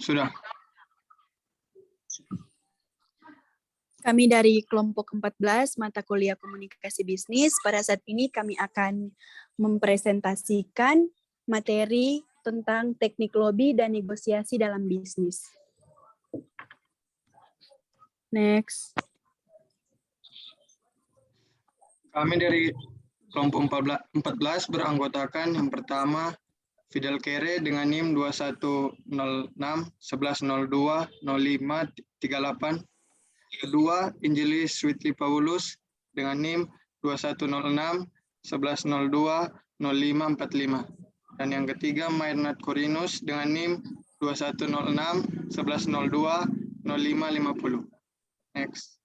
Sudah. Kami dari kelompok 14 mata kuliah komunikasi bisnis. Pada saat ini kami akan mempresentasikan materi tentang teknik lobby dan negosiasi dalam bisnis. Next. Kami dari kelompok 14 beranggotakan yang pertama Fidel Kere dengan NIM 2106 1102 0538. Kedua, Injilis Switli Paulus dengan NIM 2106 1102 0545. Dan yang ketiga, Maynard Korinus dengan NIM 2106 1102 0550. Next.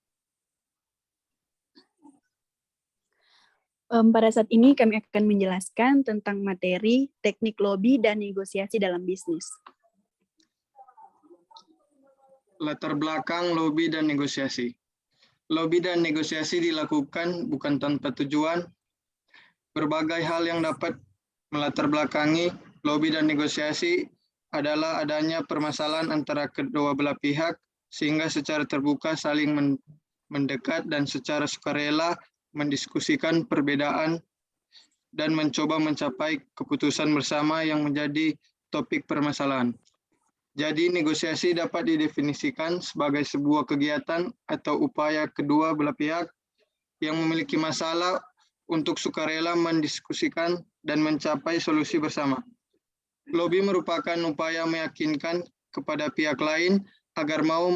Pada saat ini kami akan menjelaskan tentang materi teknik lobby dan negosiasi dalam bisnis. Latar belakang lobby dan negosiasi. Lobby dan negosiasi dilakukan bukan tanpa tujuan. Berbagai hal yang dapat melatar belakangi lobby dan negosiasi adalah adanya permasalahan antara kedua belah pihak sehingga secara terbuka saling mendekat dan secara sukarela mendiskusikan perbedaan dan mencoba mencapai keputusan bersama yang menjadi topik permasalahan. Jadi, negosiasi dapat didefinisikan sebagai sebuah kegiatan atau upaya kedua belah pihak yang memiliki masalah untuk sukarela mendiskusikan dan mencapai solusi bersama. Lobby merupakan upaya meyakinkan kepada pihak lain agar mau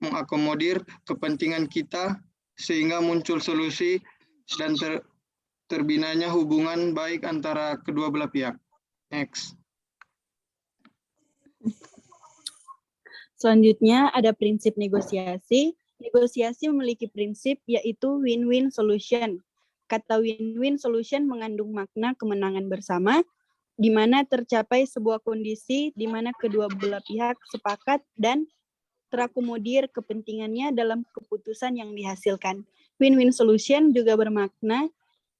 mengakomodir kepentingan kita sehingga muncul solusi dan terbinanya hubungan baik antara kedua belah pihak. Next. Selanjutnya ada prinsip negosiasi. Negosiasi memiliki prinsip yaitu win-win solution. Kata win-win solution mengandung makna kemenangan bersama, di mana tercapai sebuah kondisi di mana kedua belah pihak sepakat dan terakomodir kepentingannya dalam keputusan yang dihasilkan. Win-win solution juga bermakna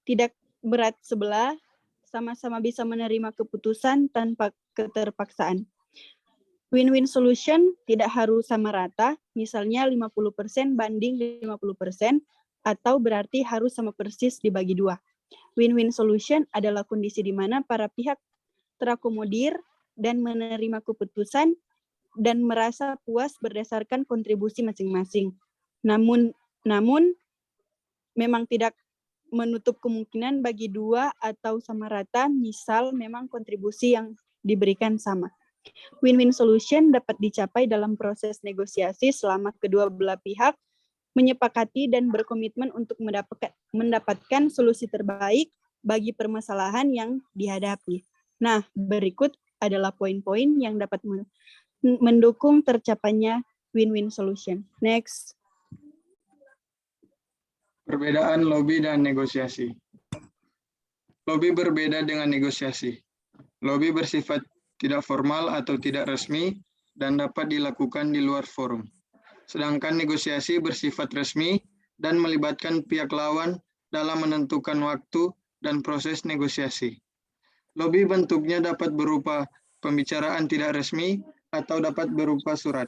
tidak berat sebelah, sama-sama bisa menerima keputusan tanpa keterpaksaan. Win-win solution tidak harus sama rata, misalnya 50% banding 50%, atau berarti harus sama persis dibagi dua. Win-win solution adalah kondisi di mana para pihak terakomodir dan menerima keputusan dan merasa puas berdasarkan kontribusi masing-masing. Namun memang tidak menutup kemungkinan bagi dua atau sama rata, misal memang kontribusi yang diberikan sama. Win-win solution dapat dicapai dalam proses negosiasi selama kedua belah pihak menyepakati dan berkomitmen untuk mendapatkan solusi terbaik bagi permasalahan yang dihadapi. Nah, berikut adalah poin-poin yang dapat mendukung tercapainya win-win solution. Next. Perbedaan lobby dan negosiasi. Lobby berbeda dengan negosiasi. Lobby bersifat tidak formal atau tidak resmi dan dapat dilakukan di luar forum. Sedangkan negosiasi bersifat resmi dan melibatkan pihak lawan dalam menentukan waktu dan proses negosiasi. Lobby bentuknya dapat berupa pembicaraan tidak resmi atau dapat berupa surat.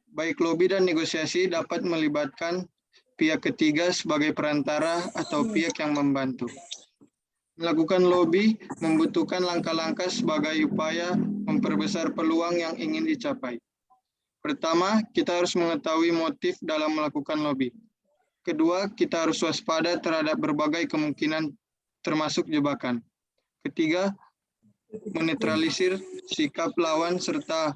Baik lobby dan negosiasi dapat melibatkan pihak ketiga sebagai perantara atau pihak yang membantu. Melakukan lobby membutuhkan langkah-langkah sebagai upaya memperbesar peluang yang ingin dicapai. Pertama, kita harus mengetahui motif dalam melakukan lobby. Kedua, kita harus waspada terhadap berbagai kemungkinan termasuk jebakan. Ketiga, menetralisir sikap lawan serta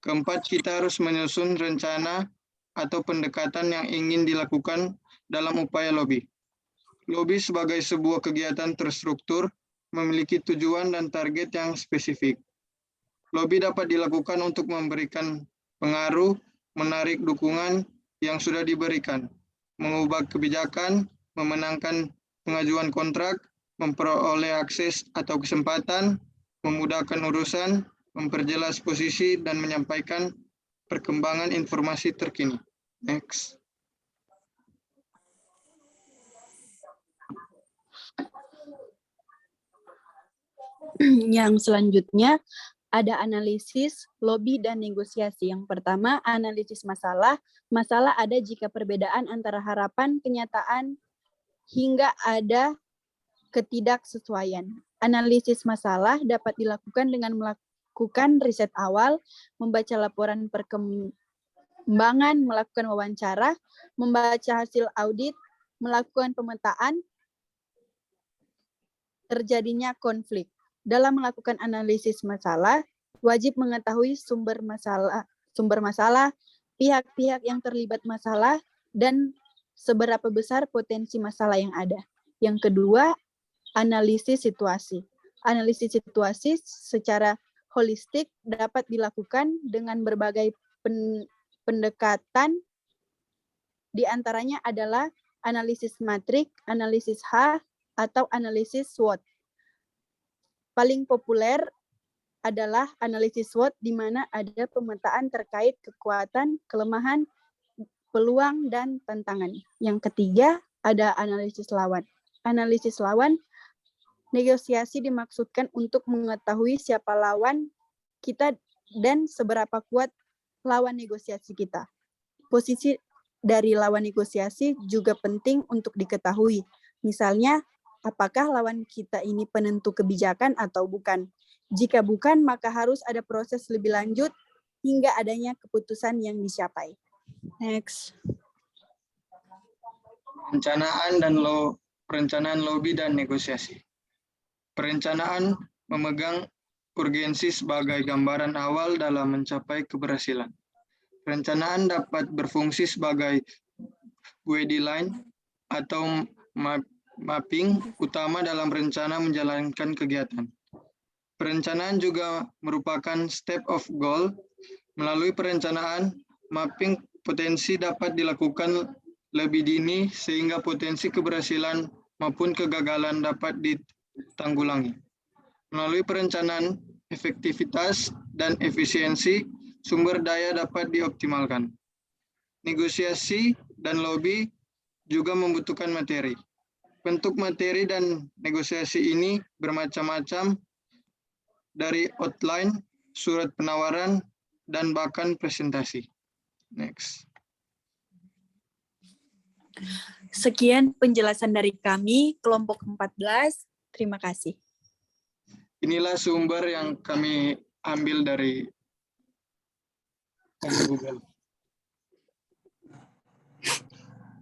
keempat, kita harus menyusun rencana atau pendekatan yang ingin dilakukan dalam upaya lobby. Lobby sebagai sebuah kegiatan terstruktur memiliki tujuan dan target yang spesifik. Lobby dapat dilakukan untuk memberikan pengaruh, menarik dukungan yang sudah diberikan, mengubah kebijakan, memenangkan pengajuan kontrak, memperoleh akses atau kesempatan, memudahkan urusan, memperjelas posisi, dan menyampaikan perkembangan informasi terkini. Next. Yang selanjutnya Ada analisis, lobby, dan negosiasi. Yang pertama, analisis masalah. Masalah ada jika perbedaan antara harapan, kenyataan, hingga ada ketidaksesuaian. Analisis masalah dapat dilakukan dengan melakukan riset awal, membaca laporan perkembangan, melakukan wawancara, membaca hasil audit, melakukan pemetaan, terjadinya konflik. Dalam melakukan analisis masalah, wajib mengetahui sumber masalah, pihak-pihak yang terlibat masalah, dan seberapa besar potensi masalah yang ada. Yang kedua, analisis situasi. Analisis situasi secara holistik dapat dilakukan dengan berbagai pendekatan, di antaranya adalah analisis matrik, analisis H, atau analisis SWOT. Paling populer adalah analisis SWOT, di mana ada pemetaan terkait kekuatan, kelemahan, peluang, dan tantangan. Yang ketiga, ada analisis lawan. Analisis lawan, negosiasi dimaksudkan untuk mengetahui siapa lawan kita dan seberapa kuat lawan negosiasi kita. Posisi dari lawan negosiasi juga penting untuk diketahui. Misalnya, apakah lawan kita ini penentu kebijakan atau bukan? Jika bukan, maka harus ada proses lebih lanjut hingga adanya keputusan yang dicapai. Next. Perencanaan lobby dan negosiasi. Perencanaan memegang urgensi sebagai gambaran awal dalam mencapai keberhasilan. Perencanaan dapat berfungsi sebagai guideline atau mapping utama dalam rencana menjalankan kegiatan. Perencanaan juga merupakan step of goal. Melalui perencanaan, mapping potensi dapat dilakukan lebih dini sehingga potensi keberhasilan maupun kegagalan dapat ditanggulangi. Melalui perencanaan, efektivitas dan efisiensi sumber daya dapat dioptimalkan. Negosiasi dan lobby juga membutuhkan materi. Bentuk materi dan negosiasi ini bermacam-macam, dari outline, surat penawaran, dan bahkan presentasi. Next. Sekian penjelasan dari kami, kelompok 14. Terima kasih. Inilah sumber yang kami ambil dari Google.